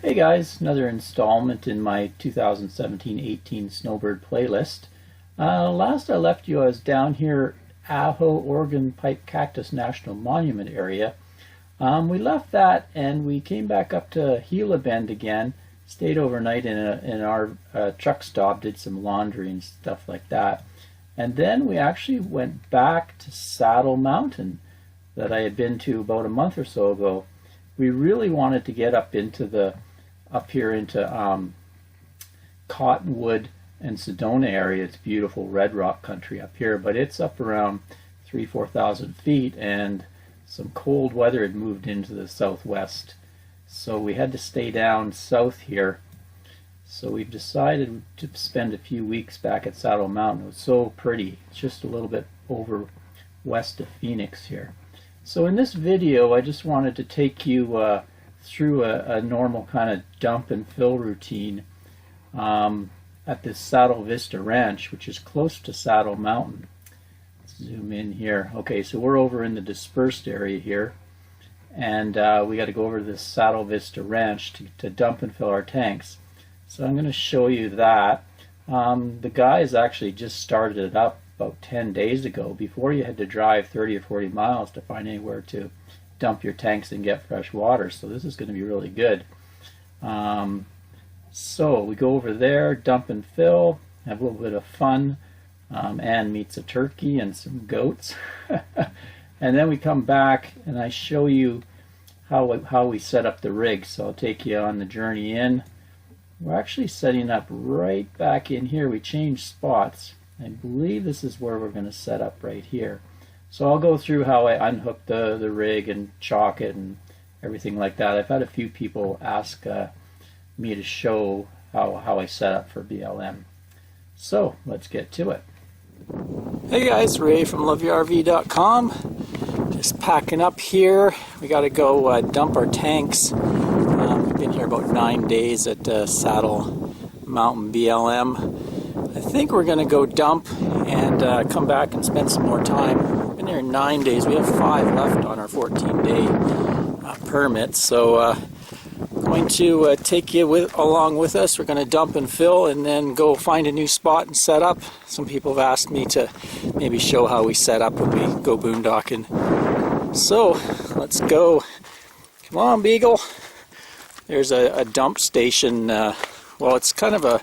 Hey guys, another installment in my 2017-18 Snowbird playlist. Last I left you, I was down here Aho, Oregon Pipe Cactus National Monument area. We left that and we came back up to Gila Bend again, stayed overnight in our truck stop, did some laundry and stuff like that. And then we actually went back to Saddle Mountain that I had been to about a month or so ago. We really wanted to get up here into Cottonwood and Sedona area. It's beautiful red rock country up here, but it's up around 4,000 feet, and some cold weather had moved into the southwest, so we had to stay down south here. So we've decided to spend a few weeks back at Saddle Mountain. It was so pretty. It's just a little bit over west of Phoenix here. So in this video I just wanted to take you through a normal kind of dump and fill routine at this Saddle Vista Ranch, which is close to Saddle Mountain. Let's zoom in here. Okay, so we're over in the dispersed area here, and we got to go over to this Saddle Vista Ranch to dump and fill our tanks. So I'm going to show you that. The guys actually just started it up about 10 days ago. Before, you had to drive 30 or 40 miles to find anywhere to dump your tanks and get fresh water, so this is going to be really good. So we go over there, dump and fill, have a little bit of fun. Ann meets a turkey and some goats. And then we come back and I show you how we set up the rig. So I'll take you on the journey in. We're actually setting up right back in here. We changed spots. I believe this is where we're going to set up right here. So I'll go through how I unhook the rig and chock it and everything like that. I've had a few people ask me to show how I set up for BLM. So let's get to it. Hey guys, Ray from loveyourrv.com. Just packing up here. We got to go dump our tanks. We've been here about 9 days at Saddle Mountain BLM. I think we're going to go dump and come back and spend some more time. Been here 9 days. We have 5 left on our 14-day permit, so going to take you along with us. We're going to dump and fill and then go find a new spot and set up. Some people have asked me to maybe show how we set up when we go boondocking. So let's go. Come on, Beagle. There's a dump station. Well, it's kind of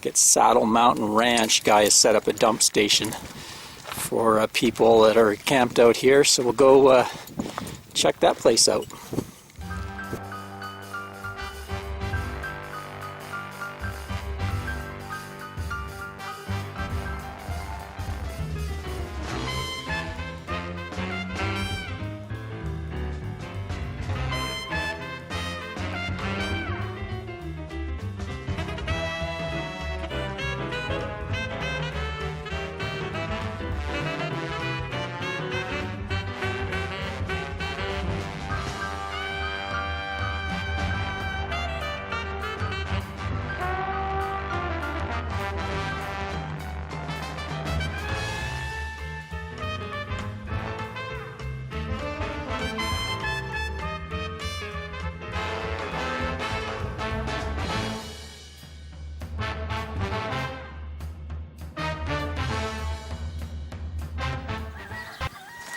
it's Saddle Mountain Ranch guy has set up a dump station for people that are camped out here. So we'll go check that place out.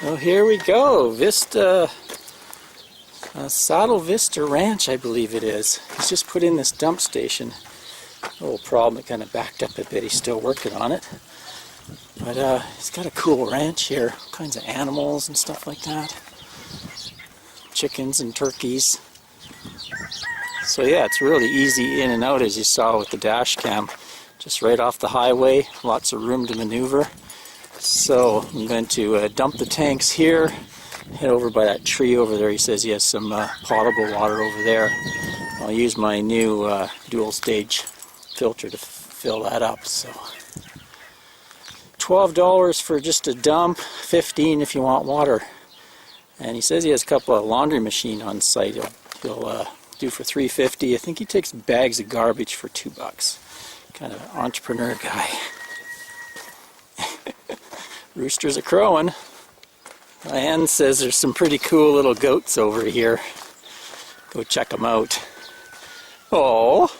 Well, here we go. Vista, Saddle Vista Ranch, I believe it is. He's just put in this dump station. A little problem, it kind of backed up a bit. He's still working on it. But he's got a cool ranch here. All kinds of animals and stuff like that. Chickens and turkeys. So yeah, it's really easy in and out, as you saw with the dash cam. Just right off the highway. Lots of room to maneuver. So I'm going to dump the tanks here, head over by that tree over there. He says he has some potable water over there. I'll use my new dual stage filter to fill that up. So $12 for just a dump, $15 if you want water. And he says he has a couple of laundry machine on site. He'll do for $3.50. I think he takes bags of garbage for $2. Kind of an entrepreneur guy. Roosters are crowing. Ann says there's some pretty cool little goats over here. Go check them out. Oh.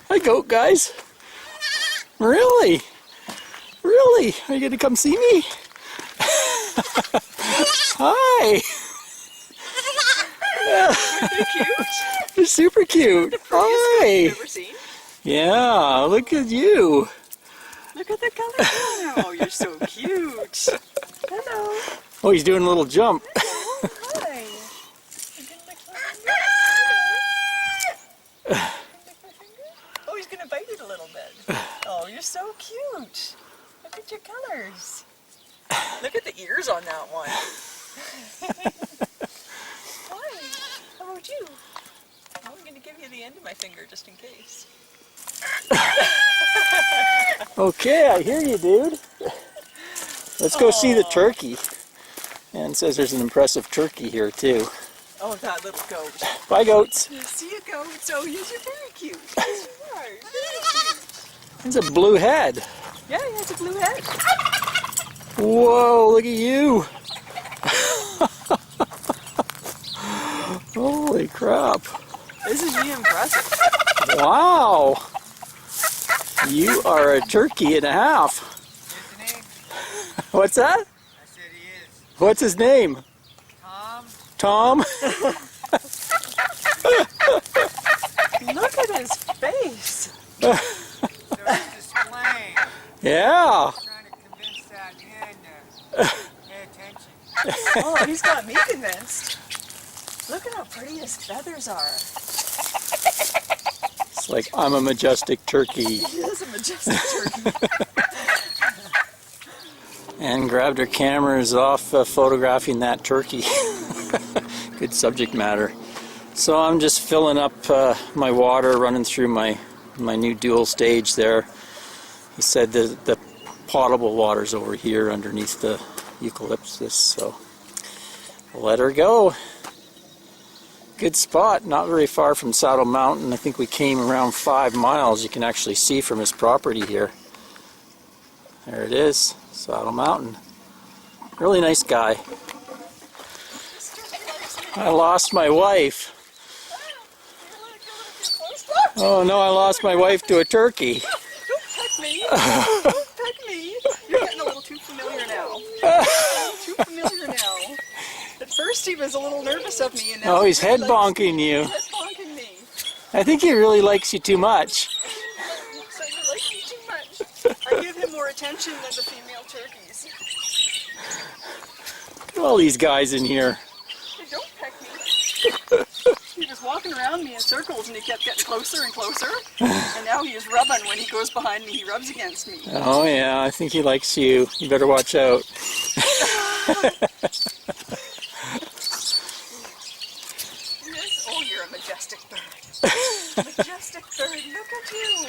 Hi, goat guys. Really? Really? Are you going to come see me? Hi. They're cute. You're super cute. The prettiest goat Hi. you've ever seen. Yeah, look at you. Look at the color. Oh, you're so cute. Hello. Oh, he's doing a little jump. Oh, hi. You gonna lick my finger? Oh, he's gonna bite it a little bit. Oh, you're so cute. Look at your colors. Look at the ears on that one. Hi. How about you? I'm gonna give you the end of my finger just in case. Okay, I hear you, dude. Let's go see the turkey. And it says there's an impressive turkey here, too. Oh, that little goat. Bye, goats. You see a goat? So you're very cute. Yes, you are. Very cute. There's a blue head. Yeah, he has a blue head. Whoa, look at you. Holy crap. This is really impressive. Wow. You are a turkey and a half. What's that? I said he is. What's his name? Tom? Tom? Look at his face. So he's displaying. Yeah. Trying to convince that hen to pay attention. Oh, he's got me convinced. Look at how pretty his feathers are. It's like, I'm a majestic turkey. He is a majestic turkey. And grabbed her cameras off photographing that turkey. Good subject matter. So I'm just filling up my water, running through my new dual stage there. He said the potable water's over here underneath the eucalyptus, so we'll let her go. Good spot, not very far from Saddle Mountain. I think we came around 5 miles. You can actually see from his property here. There it is, Saddle Mountain. Really nice guy. I lost my wife. Oh no, I lost my wife to a turkey. Don't peck me. Don't peck me. You're getting a little too familiar now. Too familiar now. At first he was a little nervous of me, and now Oh, he's head bonking you. He's head bonking me. I think he really likes you too much. So you like me too much. I give him more attention than the female turkeys. Look at all these guys in here. Hey, don't peck me. He was walking around me in circles and he kept getting closer and closer. And now he is rubbing when he goes behind me. He rubs against me. Oh yeah, I think he likes you. You better watch out. Yes. Oh, you're a majestic bird. Majestic bird, look at you.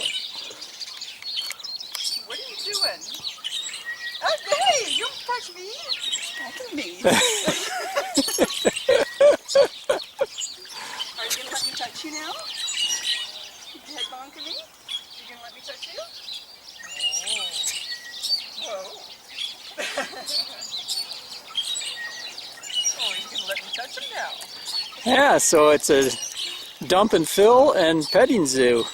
What are you doing? Hey, you don't touch me. Pecking me. Are you going to let me touch you now? You head bonking me? You going to let me touch you? Oh. Whoa. Oh, he's going to let me touch him now. Yeah, so it's a dump and fill and petting zoo.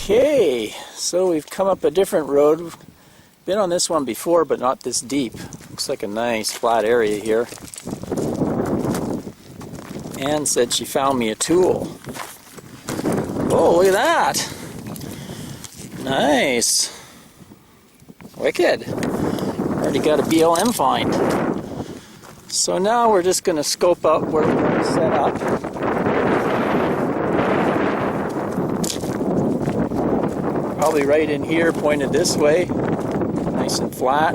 Okay, so we've come up a different road. We've been on this one before, but not this deep. Looks like a nice flat area here. Anne said she found me a tool. Oh, look at that! Nice. Wicked. Already got a BLM find. So now we're just going to scope out where we're going to set up. Probably right in here, pointed this way. Nice and flat.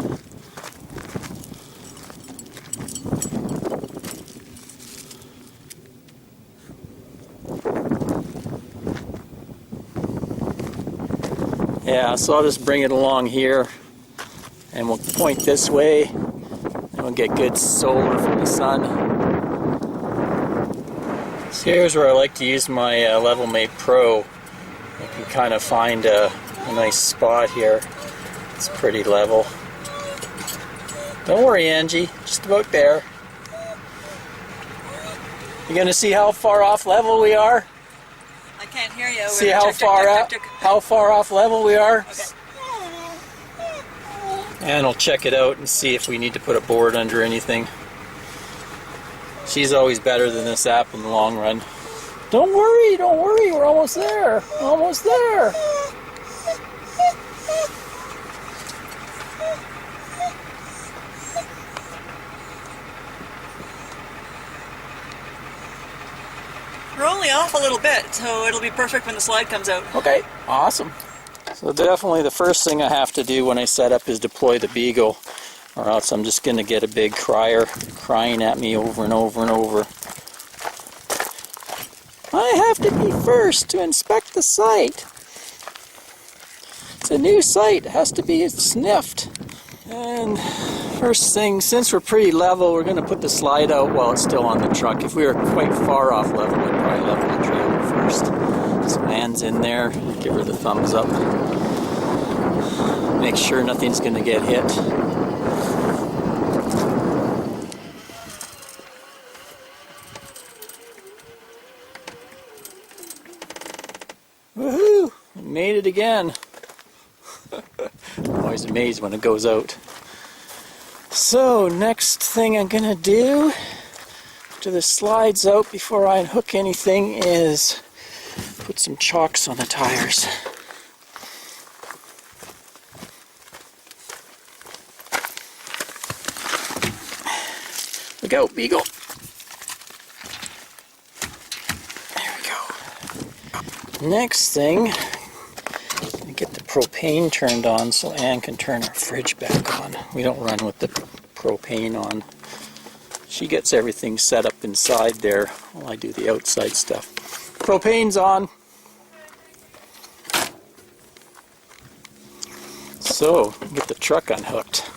Yeah, so I'll just bring it along here and we'll point this way and we'll get good solar from the sun. So here's where I like to use my Level Mate Pro. You can kind of find a nice spot here. It's pretty level. Don't worry, Angie, just about there. You gonna see how far off level we are? I can't hear you. See how far off level we are? Okay. And I'll check it out and see if we need to put a board under anything. She's always better than this app in the long run. Don't worry, we're almost there. Almost there. We're only off a little bit, so it'll be perfect when the slide comes out. Okay, awesome. So definitely the first thing I have to do when I set up is deploy the beagle, or else I'm just going to get a big crier crying at me over and over and over. I have to be first to inspect the site. It's a new site, it has to be sniffed. And first thing, since we're pretty level, we're going to put the slide out while it's still on the truck. If we were quite far off level, we'd probably level the trailer first. So Anne's in there, give her the thumbs up. Make sure nothing's going to get hit. Woohoo! Made it again. I'm always amazed when it goes out. So, next thing I'm gonna do after the slide's out before I unhook anything is put some chocks on the tires. Look out, Beagle. There we go. Next thing, get the propane turned on so Anne can turn our fridge back on. We don't run with the propane on. She gets everything set up inside there while I do the outside stuff. Propane's on. So, get the truck unhooked.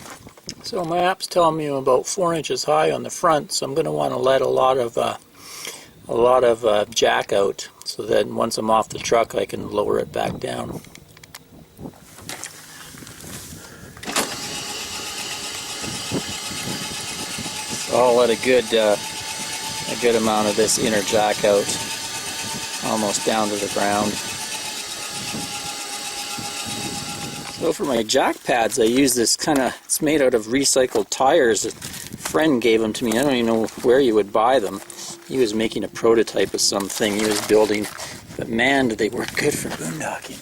So my app's telling me I'm about 4 inches high on the front, so I'm going to want to let a lot of jack out, so then once I'm off the truck I can lower it back down. I'll let a good amount of this inner jack out, almost down to the ground. So for my jack pads, I use this it's made out of recycled tires. A friend gave them to me. I don't even know where you would buy them. He was making a prototype of something he was building, but man, did they work good for boondocking.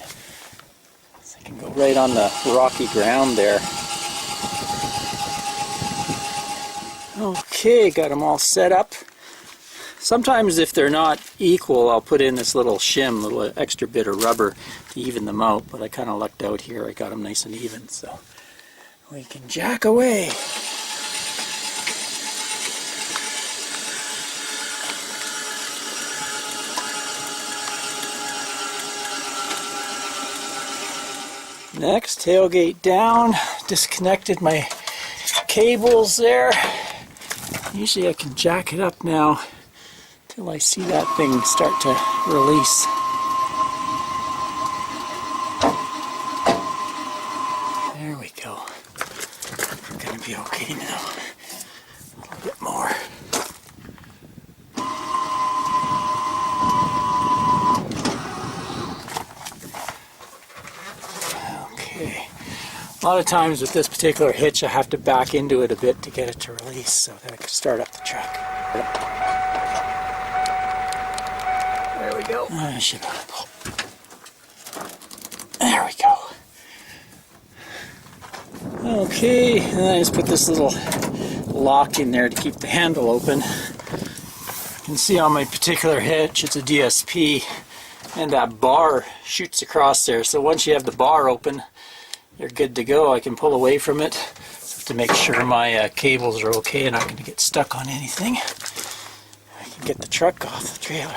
So I can go right on the rocky ground there. Okay, got them all set up. Sometimes if they're not equal, I'll put in this little shim, little extra bit of rubber to even them out, but I kind of lucked out here. I got them nice and even, so we can jack away. Next, tailgate down, disconnected my cables there. Usually I can jack it up now till I see that thing start to release. There we go. We're gonna be okay now. A little bit more. lot of times with this particular hitch I have to back into it a bit to get it to release so that I can start up the truck. There we go. I should pull. There we go. Okay, and then I just put this little lock in there to keep the handle open. You can see on my particular hitch it's a DSP, and that bar shoots across there, so once you have the bar open you're good to go. I can pull away from it to make sure my cables are okay and not going to get stuck on anything. I can get the truck off the trailer.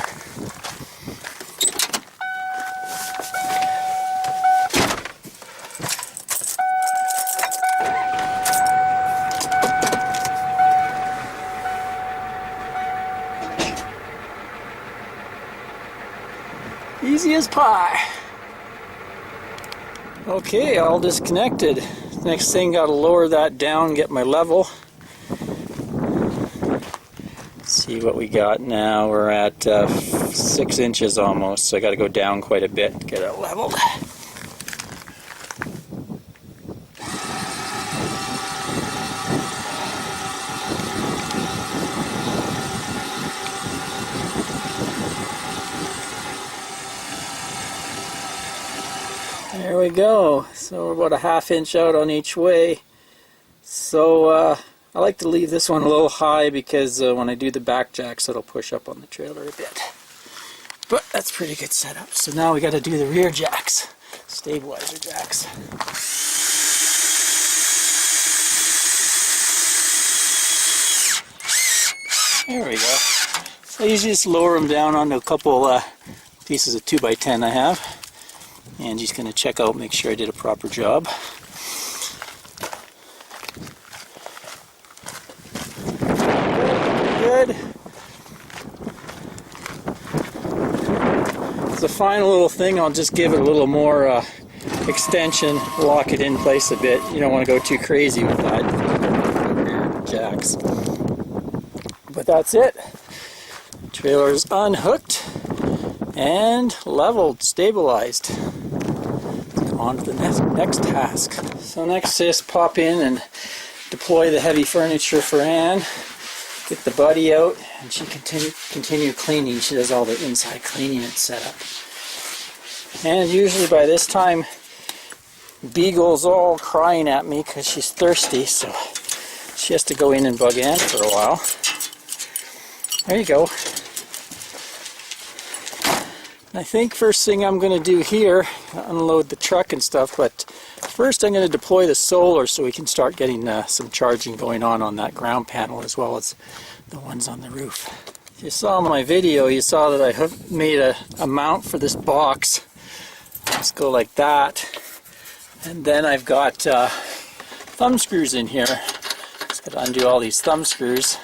Easy as pie. Okay, all disconnected. Next thing, got to lower that down, get my level. See what we got now. We're at 6 inches almost, so I got to go down quite a bit to get it leveled. There we go. So we're about a ½ inch out on each way. So I like to leave this one a little high because when I do the back jacks it'll push up on the trailer a bit. But that's pretty good setup. So now we got to do the rear jacks, stabilizer jacks. There we go. So I usually just lower them down onto a couple pieces of 2x10 I have. And just going to check out, make sure I did a proper job. Good. As a final little thing, I'll just give it a little more extension, lock it in place a bit. You don't want to go too crazy with that. Jacks. But that's it. Trailer's unhooked and leveled, stabilized. On to the next task. So next is pop in and deploy the heavy furniture for Anne. Get the buddy out, and she continue cleaning. She does all the inside cleaning and setup. And usually by this time, Beagle's all crying at me because she's thirsty, so she has to go in and bug Anne for a while. There you go. I think first thing I'm going to do here, unload the truck and stuff, but first I'm going to deploy the solar so we can start getting some charging going on that ground panel as well as the ones on the roof. If you saw my video, you saw that I made a mount for this box. Let's go like that. And then I've got thumb screws in here. Just got to undo all these thumb screws,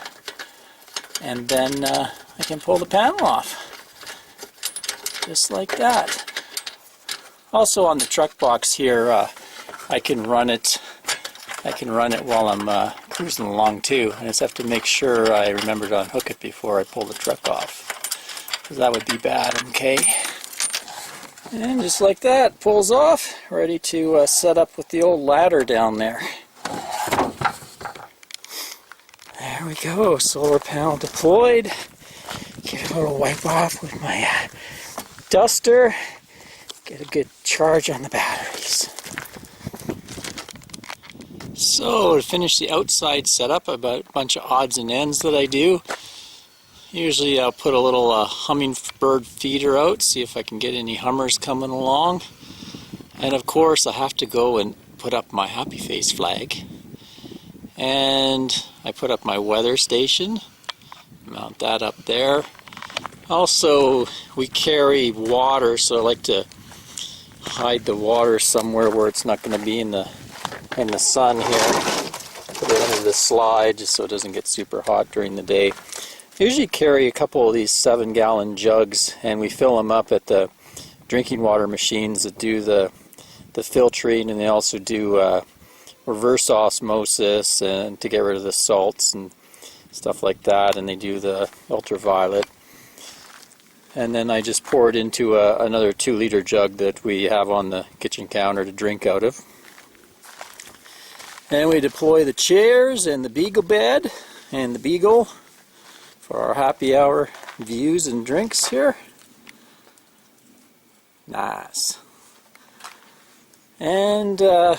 and then I can pull the panel off. Just like that. Also on the truck box here, I can run it while I'm cruising along too. I just have to make sure I remember to unhook it before I pull the truck off, because that would be bad. Okay. And just like that, pulls off, ready to set up with the old ladder down there. There we go, solar panel deployed. Give it a little wipe off with my duster, get a good charge on the batteries. So to finish the outside setup, I've got a bunch of odds and ends that I do. Usually I'll put a little hummingbird feeder out, see if I can get any hummers coming along. And of course I have to go and put up my happy face flag. And I put up my weather station, mount that up there. Also, we carry water, so I like to hide the water somewhere where it's not going to be in the sun here. Put it under the slide just so it doesn't get super hot during the day. I usually carry a couple of these 7-gallon jugs, and we fill them up at the drinking water machines that do the filtering, and they also do reverse osmosis and to get rid of the salts and stuff like that, and they do the ultraviolet. And then I just pour it into another 2-liter jug that we have on the kitchen counter to drink out of. And we deploy the chairs and the beagle bed and the beagle for our happy hour views and drinks here. Nice. And I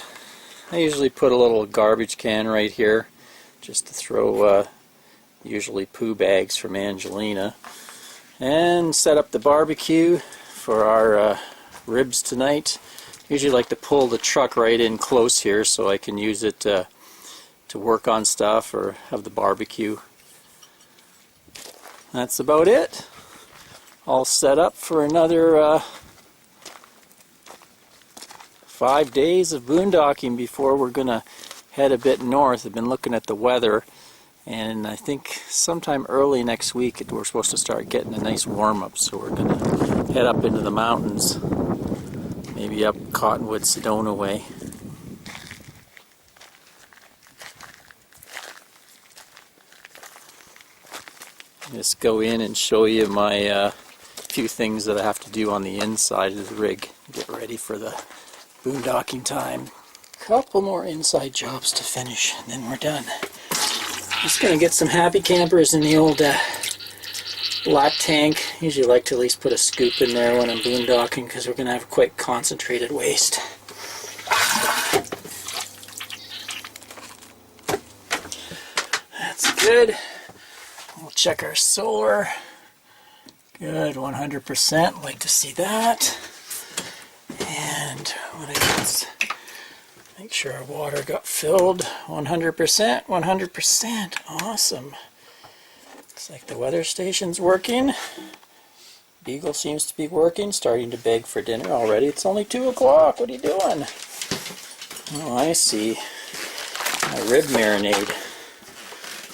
usually put a little garbage can right here just to throw usually poo bags from Angelina. And set up the barbecue for our ribs tonight. Usually like to pull the truck right in close here so I can use it to work on stuff or have the barbecue. That's about it. All set up for another 5 days of boondocking before we're going to head a bit north. I've been looking at the weather, and I think sometime early next week we're supposed to start getting a nice warm-up, so we're going to head up into the mountains, maybe up Cottonwood, Sedona way. Just go in and show you my few things that I have to do on the inside of the rig. Get ready for the boondocking time. Couple more inside jobs to finish and then we're done. Just gonna get some happy campers in the old black tank. Usually like to at least put a scoop in there when I'm boondocking because we're gonna have quite concentrated waste. That's good. We'll check our solar. Good, 100%. Like to see that. And what else? Make sure our water got filled. 100%, 100%. Awesome. Looks like the weather station's working. Beagle seems to be working. Starting to beg for dinner already. It's only 2 o'clock. What are you doing? Oh, I see. My rib marinade.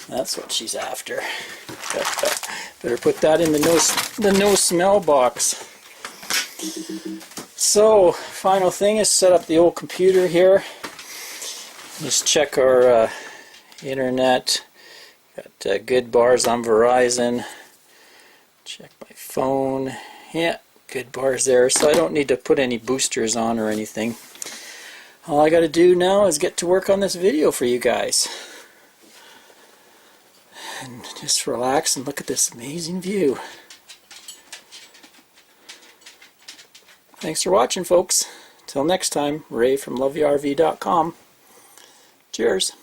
That's what she's after. Better put that in the no smell box. So, final thing is set up the old computer here. Just check our internet. Got good bars on Verizon. Check my phone. Yeah, good bars there. So I don't need to put any boosters on or anything. All I got to do now is get to work on this video for you guys. And just relax and look at this amazing view. Thanks for watching, folks. Till next time, Ray from loveyourrv.com. Cheers.